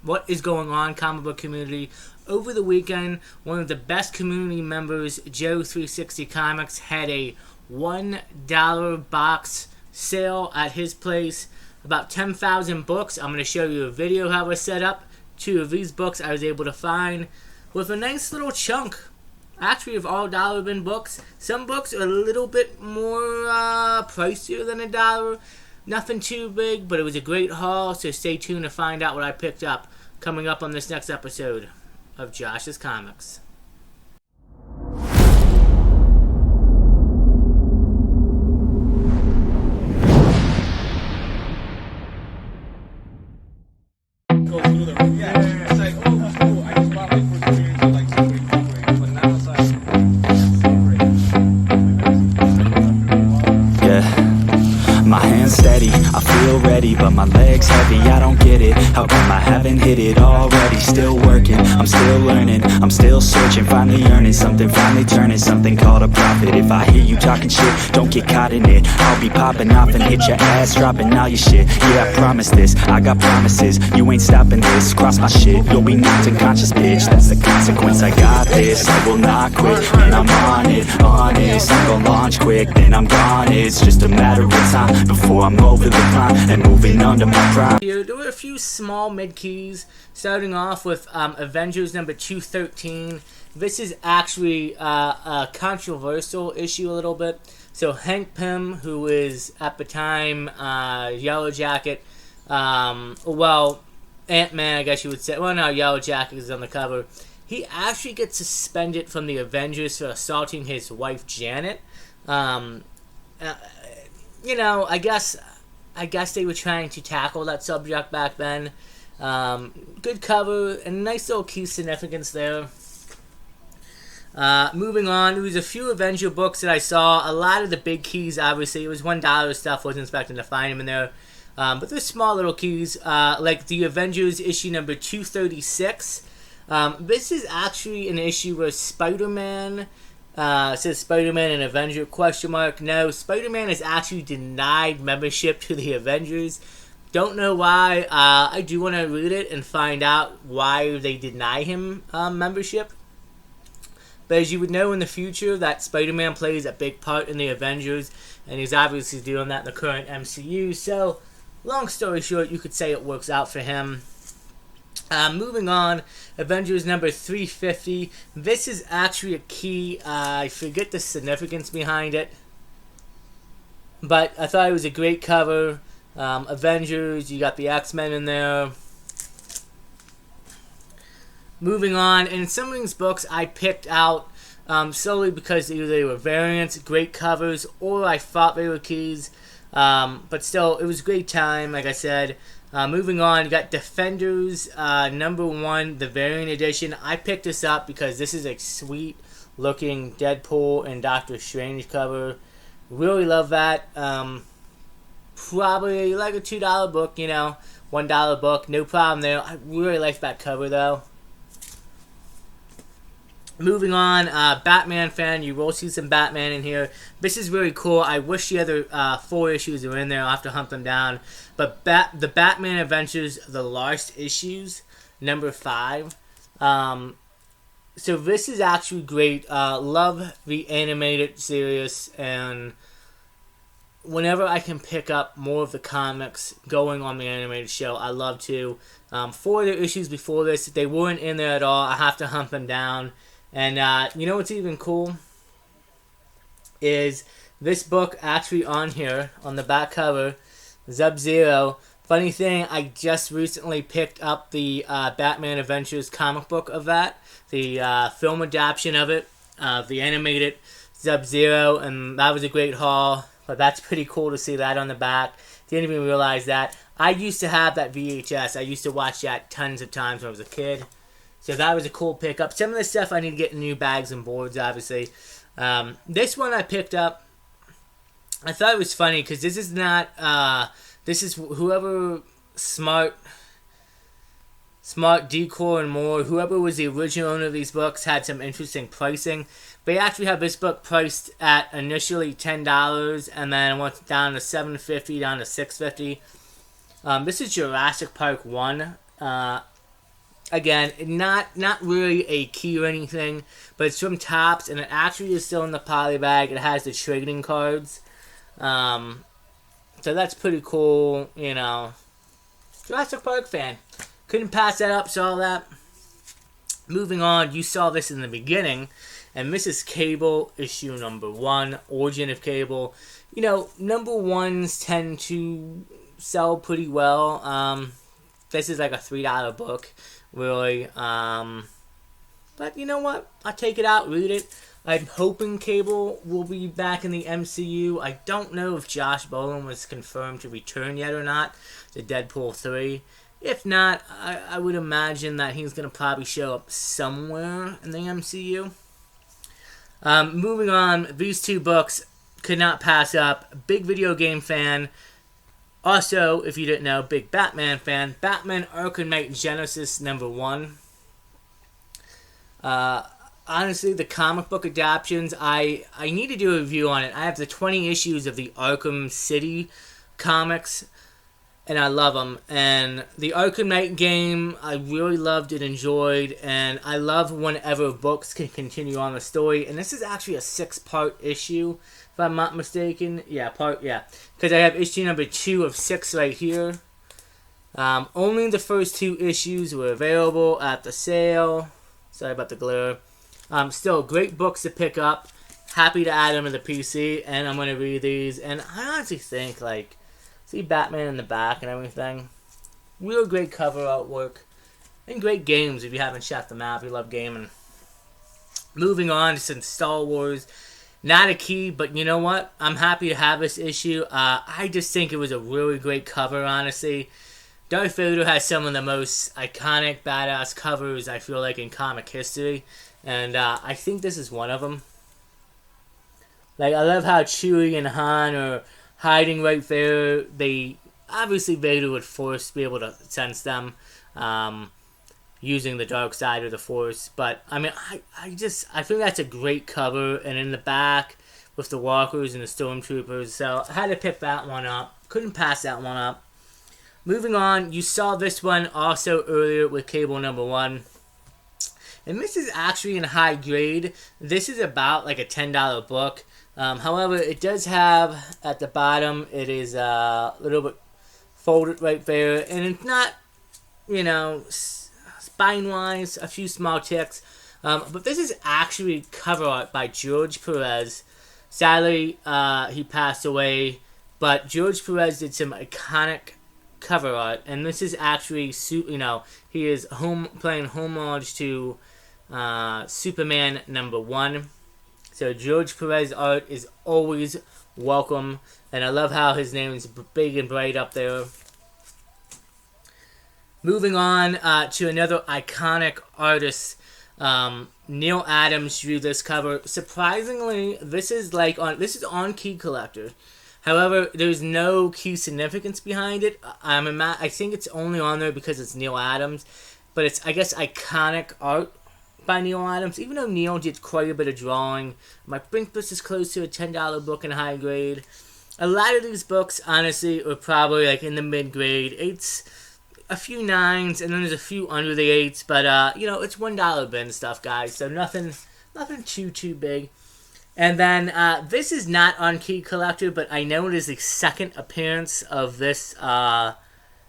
What is going on, comic book community? Over the weekend, one of the best community members, Joe360 Comics, had a $1 box sale at his place. About 10,000 books. I'm going to show you a video how it was set up. 2 of these books I was able to find with a nice little chunk. Actually, of all dollar bin books, some books are a little bit more pricier than $1. Nothing too big, but it was a great haul, so stay tuned to find out what I picked up coming up on this next episode of Josh's Comics. Steady, I feel ready, but my legs heavy, I don't get it. How come I haven't hit it already? Still working, I'm still learning, I'm still searching, finally earning something, finally turning something called a profit. If I hear you talking shit, don't get caught in it. I'll be popping off and hit your ass, dropping all your shit. Yeah, I promise this, I got promises, you ain't stopping this. Cross my shit, you'll be knocked unconscious, bitch. That's the consequence, I got this, I will not quit. And I'm on it, honest, I'm gonna launch quick, then I'm gone. It's just a matter of time before I'm over the climb and moving under my prime. Here, there were a few small mid-keys, starting off with Avengers number 213. This is actually a controversial issue a little bit. So Hank Pym, who is at the time Yellow Jacket, well, Ant-Man, I guess you would say. Well, no, Yellow Jacket is on the cover. He actually gets suspended from the Avengers for assaulting his wife, Janet. You know, I guess they were trying to tackle that subject back then. Good cover and nice little key significance there. Moving on, there was a few Avenger books that I saw. A lot of the big keys, obviously, it was $1 stuff. Wasn't expecting to find them in there. But there's small little keys, like the Avengers issue number 236. This is actually an issue where Spider-Man... it says Spider-Man and Avenger ? No, Spider-Man is actually denied membership to the Avengers. Don't know why. I do want to read it and find out why they deny him membership. But as you would know in the future, that Spider-Man plays a big part in the Avengers, and he's obviously doing that in the current MCU. So, long story short, you could say it works out for him. Moving on, Avengers number 350. This is actually a key. I forget the significance behind it, but I thought it was a great cover. Avengers, you got the X-Men in there. Moving on, and some of these books I picked out solely because either they were variants, great covers, or I thought they were keys. But still, it was a great time, like I said. Moving on, you got Defenders number 1, the variant edition. I picked this up because this is a sweet looking Deadpool and Doctor Strange cover. Really love that. Probably like a $2 book, you know, $1 book, no problem there. I really like that cover though. Moving on, Batman fan, you will see some Batman in here. This is really cool. I wish the other 4 issues were in there. I'll have to hunt them down. But the Batman Adventures, the Lost Issues, number 5. So this is actually great. Love the animated series, and whenever I can pick up more of the comics going on the animated show, I love to. 4 of the issues before this, they weren't in there at all. I have to hunt them down. And you know what's even cool is this book actually on here on the back cover, Sub-Zero. Funny thing, I just recently picked up the Batman Adventures comic book of that, the film adaptation of it, the animated Sub-Zero, and that was a great haul. But that's pretty cool to see that on the back. Didn't even realize that. I used to have that VHS. I used to watch that tons of times when I was a kid. So that was a cool pickup. Some of the stuff I need to get in new bags and boards, obviously. This one I picked up. I thought it was funny because this is not... this is whoever Smart Decor and more, whoever was the original owner of these books had some interesting pricing. They actually have this book priced at initially $10 and then went down to $7.50 down to $6.50. This is Jurassic Park 1. Again, not really a key or anything, but it's from Topps, and it actually is still in the poly bag. It has the trading cards. So that's pretty cool, you know. Jurassic Park fan. Couldn't pass that up, saw that. Moving on, you saw this in the beginning, and Mrs. Cable, issue number 1, Origin of Cable. You know, number 1s tend to sell pretty well. This is like a $3 book, really. But you know what? I'll take it out, read it. I'm hoping Cable will be back in the MCU. I don't know if Josh Brolin was confirmed to return yet or not to Deadpool 3. If not, I would imagine that he's going to probably show up somewhere in the MCU. Moving on, these two books could not pass up. Big video game fan. Also, if you didn't know, big Batman fan. Batman Arkham Knight Genesis number 1. Honestly, the comic book adaptions, I need to do a review on it. I have the 20 issues of the Arkham City comics, and I love them. And the Arkham Knight game, I really loved and enjoyed, and I love whenever books can continue on the story. And this is actually a 6-part issue, if I'm not mistaken. Yeah, because I have issue number 2 of 6 right here. Only the first 2 issues were available at the sale. Sorry about the glare. Still, great books to pick up. Happy to add them to the PC, and I'm going to read these. And I honestly think, like, see Batman in the back and everything. Real great cover artwork. And great games if you haven't checked them out, if you love gaming. Moving on to some Star Wars. Not a key, but you know what? I'm happy to have this issue. I just think it was a really great cover, honestly. Darth Vader has some of the most iconic, badass covers, I feel like, in comic history. And I think this is one of them. Like, I love how Chewie and Han are hiding right there. Obviously, Vader would be able to sense them using the dark side of the Force. But, I mean, I think that's a great cover. And in the back, with the walkers and the stormtroopers. So, I had to pick that one up. Couldn't pass that one up. Moving on, you saw this one also earlier with Cable number 1. And this is actually in high grade. This is about like a $10 book. However, it does have at the bottom, it is a little bit folded right there. And it's not, you know, spine-wise, a few small ticks. But this is actually cover art by George Perez. Sadly, he passed away. But George Perez did some iconic cover art. And this is actually, you know, he is playing homage to Superman number 1. So George Perez art is always welcome, and I love how his name is big and bright up there. Moving on to another iconic artist, Neil Adams drew this cover. Surprisingly, this is on Key Collector. However, there's no key significance behind it. I think it's only on there because it's Neil Adams, but it's, I guess, iconic art by Neil Adams. Even though Neil did quite a bit of drawing, I think this is close to a $10 book in high grade. A lot of these books, honestly, are probably like in the mid grade. 8s, a few 9s, and then there's a few under the 8s. But you know, it's $1 bin stuff, guys. So nothing too big. And then this is not on Key Collector, but I know it is the second appearance of this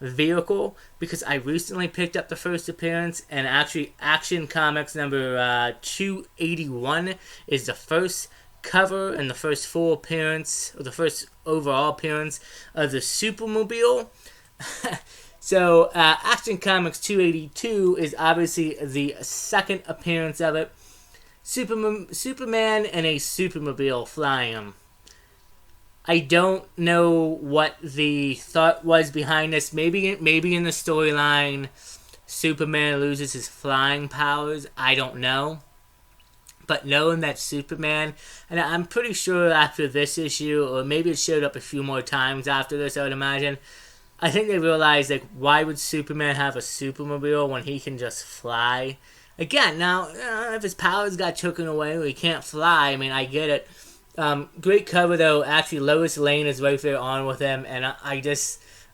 vehicle because I recently picked up the first appearance, and actually Action Comics number 281 is the first cover and the first full appearance, or the first overall appearance of the Supermobile. So Action Comics 282 is obviously the second appearance of it. Superman and a Supermobile flying him. I don't know what the thought was behind this. Maybe in the storyline, Superman loses his flying powers. I don't know. But knowing that Superman, and I'm pretty sure after this issue, or maybe it showed up a few more times after this, I would imagine, I think they realized, like, why would Superman have a Supermobile when he can just fly? Again, now, if his powers got taken away or he can't fly, I mean, I get it. Great cover, though. Actually, Lois Lane is right there on with him, and I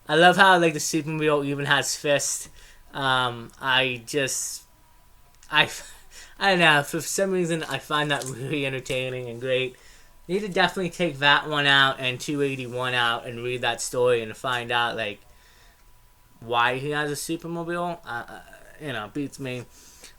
love how, like, the Supermobile even has fists. I just, I, I don't know, for some reason I find that really entertaining and great. You need to definitely take that one out and 281 out and read that story and find out, like, why he has a supermobile. Beats me.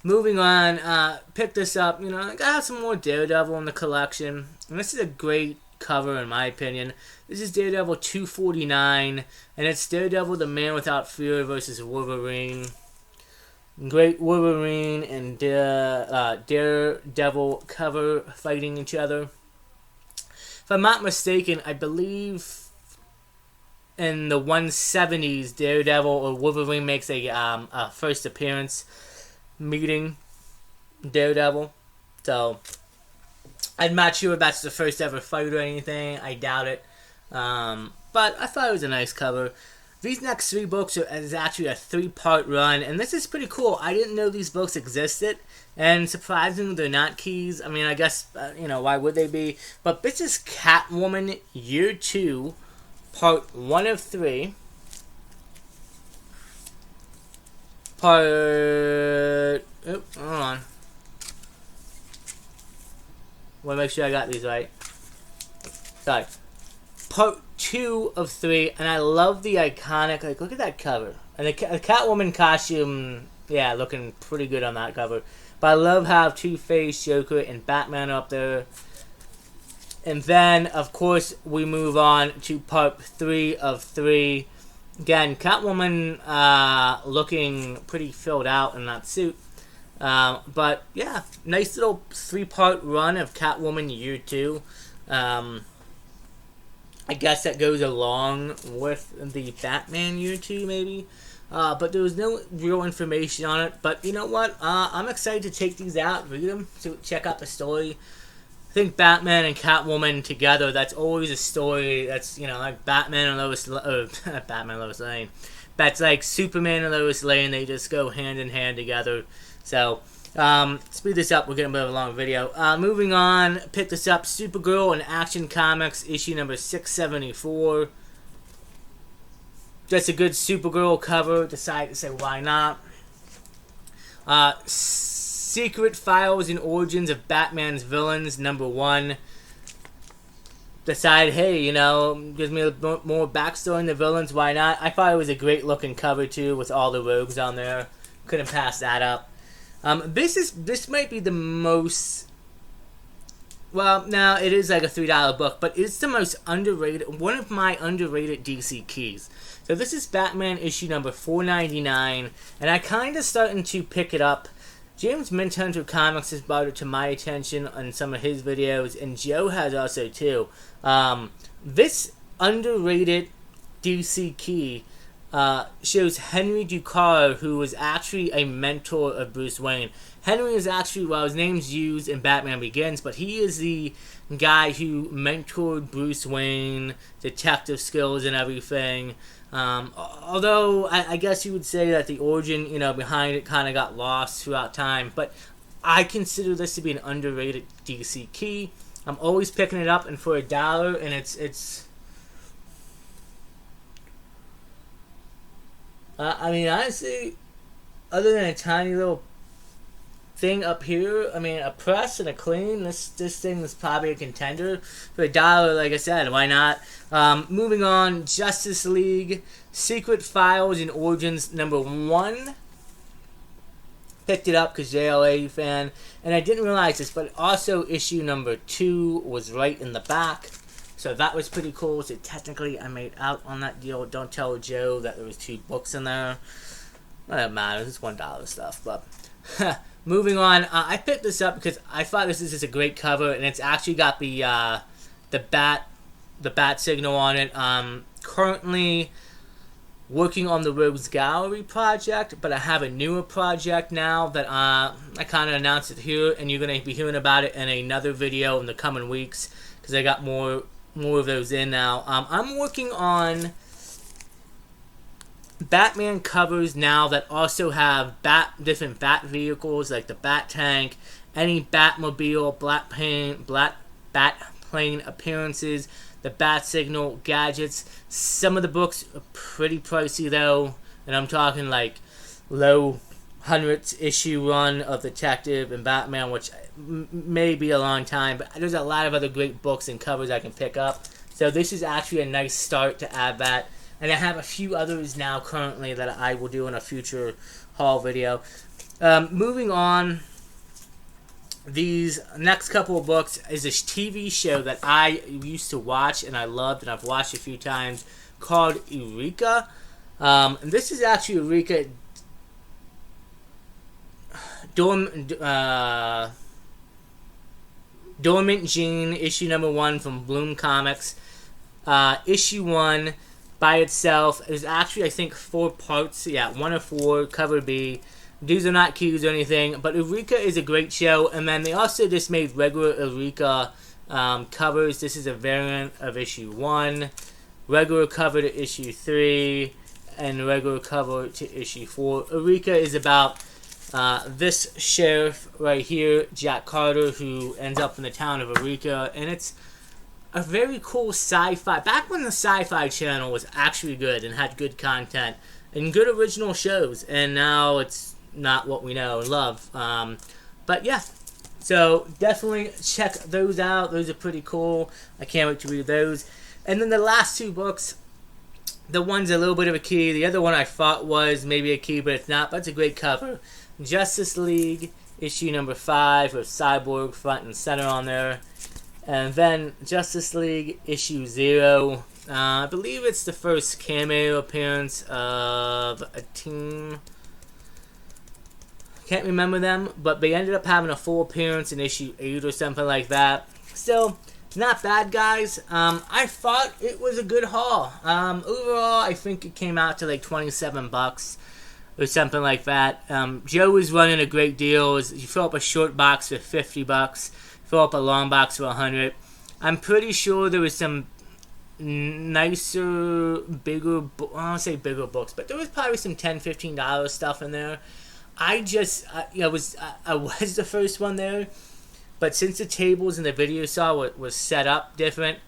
Moving on, pick this up. I got some more Daredevil in the collection. And this is a great cover, in my opinion. This is Daredevil 249. And it's Daredevil, the Man Without Fear versus Wolverine. Great Wolverine and Daredevil cover fighting each other. If I'm not mistaken, I believe in the 170s, Daredevil or Wolverine makes a first appearance meeting Daredevil. So, I'm not sure if that's the first ever fight or anything. I doubt it. But I thought it was a nice cover. These next 3 books is actually a 3-part run, and this is pretty cool. I didn't know these books existed, and surprisingly, they're not keys. I mean, I guess, why would they be? But this is Catwoman Year 2, Part 1 of 3. Hold on. Want to make sure I got these right. Sorry. Part 2 of 3, and I love the iconic, look at that cover. And the Catwoman costume, yeah, looking pretty good on that cover. But I love how Two-Face, Joker, and Batman are up there. And then, of course, we move on to part 3 of 3. Again, Catwoman looking pretty filled out in that suit. But, yeah, nice little 3-part run of Catwoman Year 2. I guess that goes along with the Batman Year 2, maybe. But there was no real information on it. But you know what? I'm excited to take these out, read them, to check out the story. I think Batman and Catwoman together, that's always a story that's, like Batman and Lois Lane. That's like Superman and Lois Lane, they just go hand in hand together. So, speed this up, we're getting a bit of a long video. Moving on, pick this up, Supergirl and Action Comics, issue number 674. Just a good Supergirl cover, decided to say why not. Secret Files and Origins of Batman's Villains, number 1. Decided, hey, gives me a bit more backstory in the villains, why not? I thought it was a great looking cover too, with all the rogues on there. Couldn't pass that up. This might be the most, well, now it is like a $3 book, but it's the most underrated, one of my underrated DC keys. So this is Batman issue number 499, and I kind of starting to pick it up. James Minthunter Comics has brought it to my attention on some of his videos, and Joe has also too. This underrated DC key shows Henry Ducar, who was actually a mentor of Bruce Wayne. Henry is actually, well, his name's used in Batman Begins, but he is the guy who mentored Bruce Wayne, detective skills and everything. Although, I guess you would say that the origin, behind it kind of got lost throughout time, but I consider this to be an underrated DC key. I'm always picking it up, and for $1, and it's I mean, honestly, other than a tiny little thing up here, I mean, a press and a clean, this thing is probably a contender. For $1, like I said, why not? Moving on, Justice League, Secret Files and Origins, number 1. Picked it up because JLA fan, and I didn't realize this, but also issue number 2 was right in the back. So that was pretty cool. So technically I made out on that deal. Don't tell Joe that there was 2 books in there. It doesn't matter. It's $1 stuff. But moving on, I picked this up because I thought this is just a great cover, and it's actually got the bat signal on it. Currently working on the Rogues Gallery project, but I have a newer project now that I kind of announced it here, and you're going to be hearing about it in another video in the coming weeks because I got more of those in now. I'm working on Batman covers now that also have different bat vehicles, like the Bat Tank, any Batmobile, Batplane appearances, the Bat Signal, gadgets. Some of the books are pretty pricey though, and I'm talking like low hundreds issue run of Detective and Batman, which may be a long time, but there's a lot of other great books and covers I can pick up. So this is actually a nice start to add that. And I have a few others now currently that I will do in a future haul video. Moving on, these next couple of books is this TV show that I used to watch and I loved and I've watched a few times called Eureka. And this is actually Eureka Dormant Gene, issue number 1 from Bloom Comics. Issue 1 by itself is actually, I think, 4 parts. Yeah, 1 of 4, cover B. These are not cues or anything, but Eureka is a great show. And then they also just made regular Eureka covers. This is a variant of issue 1, regular cover to issue 3, and regular cover to issue 4. Eureka is about this sheriff right here, Jack Carter, who ends up in the town of Eureka, and it's a very cool sci-fi. Back when the Sci-Fi Channel was actually good and had good content and good original shows, and now it's not what we know and love. But yeah, so definitely check those out. Those are pretty cool. I can't wait to read those. And then the last 2 books, the one's a little bit of a key. The other one I thought was maybe a key, but it's not. But it's a great cover. Justice League, issue number 5, with Cyborg front and center on there. And then Justice League, issue 0. I believe it's the first cameo appearance of a team. Can't remember them, but they ended up having a full appearance in issue 8 or something like that. Still, not bad, guys. I thought it was a good haul. Overall, I think it came out to like $27 or something like that. Joe was running a great deal. You fill up a short box for $50, fill up a long box for $100. I'm pretty sure there was some nicer, bigger, I don't say bigger books, but there was probably some $10, $15 stuff in there. I was the first one there, but since the tables and the video saw was set up different,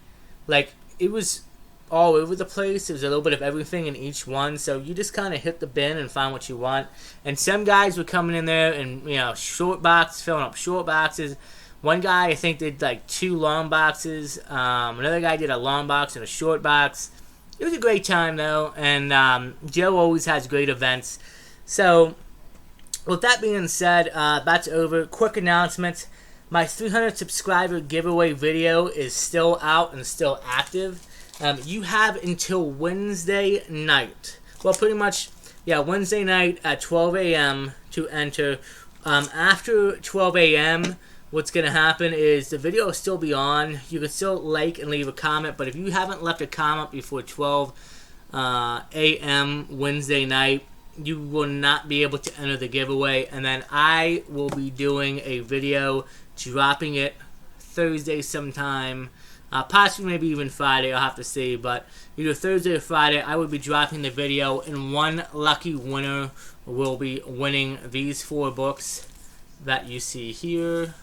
like it was all over the place. There was a little bit of everything in each one, so you just kind of hit the bin and find what you want. And some guys were coming in there and short box, filling up short boxes. One guy I think did like 2 long boxes. Another guy did a long box and a short box. It was a great time though, and Joe always has great events. So with that being said, that's over. Quick announcement. My 300 subscriber giveaway video is still out and still active. You have until Wednesday night. Well, pretty much, yeah, Wednesday night at 12 a.m. to enter. After 12 a.m., what's going to happen is the video will still be on. You can still like and leave a comment, but if you haven't left a comment before 12 a.m. Wednesday night, you will not be able to enter the giveaway. And then I will be doing a video, dropping it Thursday sometime, possibly maybe even Friday, I'll have to see, but either Thursday or Friday I will be dropping the video, and one lucky winner will be winning these 4 books that you see here.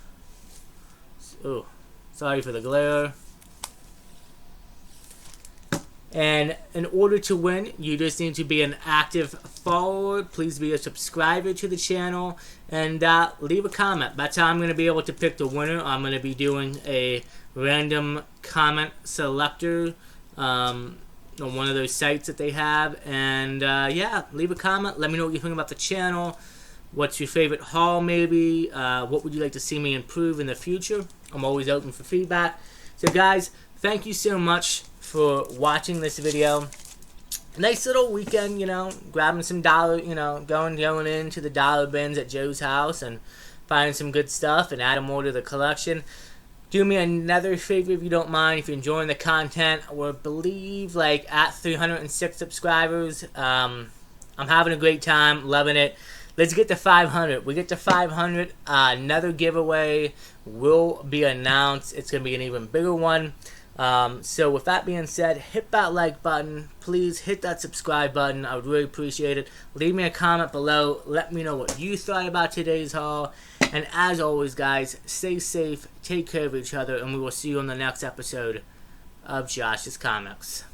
Oh, sorry for the glare. And in order to win, you just need to be an active follower. Please be a subscriber to the channel and leave a comment. That's how I'm going to be able to pick the winner. I'm going to be doing a random comment selector on one of those sites that they have. And yeah, leave a comment. Let me know what you think about the channel. What's your favorite haul maybe? What would you like to see me improve in the future? I'm always open for feedback. So guys, thank you so much for watching this video. Nice little weekend, grabbing some dollar, going into the dollar bins at Joe's house and finding some good stuff and add more to the collection. Do me another favor if you don't mind. If you're enjoying the content, we're believe like at 306 subscribers. I'm having a great time, loving it. Let's get to 500. We get to 500, another giveaway will be announced. It's going to be an even bigger one. So with that being said, hit that like button. Please hit that subscribe button. I would really appreciate it. Leave me a comment below. Let me know what you thought about today's haul. And as always, guys, stay safe, take care of each other, and we will see you on the next episode of Josh's Comics.